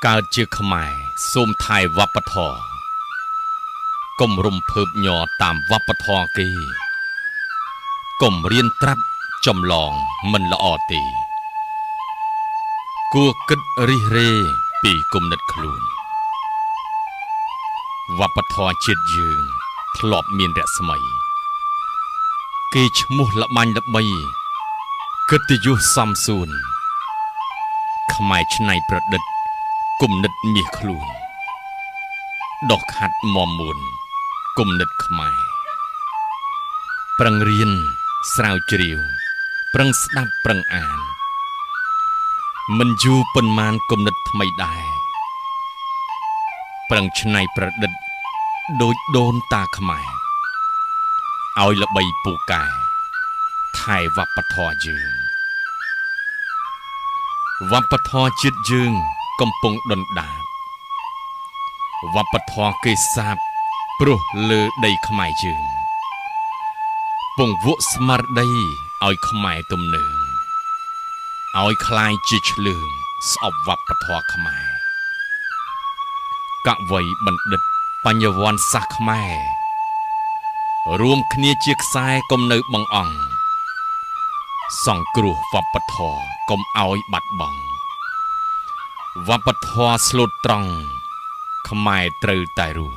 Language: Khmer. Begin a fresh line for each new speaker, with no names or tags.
កើតជាខ្មែរសូមថែវប្បធម៌កុំរំភើបញ័រតាមវប្បធម៌គេកុំរៀនត្រាប់ចម្លងមិនល្អទេគួរគិតរិះរេពីគំនិតខ្លួនវប្បធម៌ជាតិយើងធ្លាប់មានរស្មីគេឈ្មោះល្បាញល្បីកិត្តិយសសំសួនខ្មែរច្នៃប្រឌិតគំនិតមាសខ្លួនដកខាត់មមួនគំនិតខ្មែរប្រឹងរៀនស្រាវជ្រាវប្រឹងស្ដាប់ប្រឹងអានមិនយូរប៉ុន្មានគំនិតថ្មីដែរប្រឹងច្នៃប្រឌិតដូចដូនតាខ្មែរឲ្យល្បីពូកែថែវប្បធម៌យើងវប្បធម៌ជាតិយើងកំពុងដុនដាបវប្បធម៌គេសាបព្រោះលើដីខ្មែរយើងពង្វក់ស្មារតីឲ្យខ្មែរទំនើងឲ្យคล้ายជាឆ្លើងស្អប់វប្បធម៌ខ្មែរកវីបណ្ឌិតបញ្ញវន្តសាសខ្មែររួមគ្នាជាខ្សែកុំនៅបងអង្គសង្គ្រោះវប្បធម៌កុំឲ្យបាត់បង់វប្បធម៌ស្លូតត្រង់ខ្មែរត្រូវតែរស់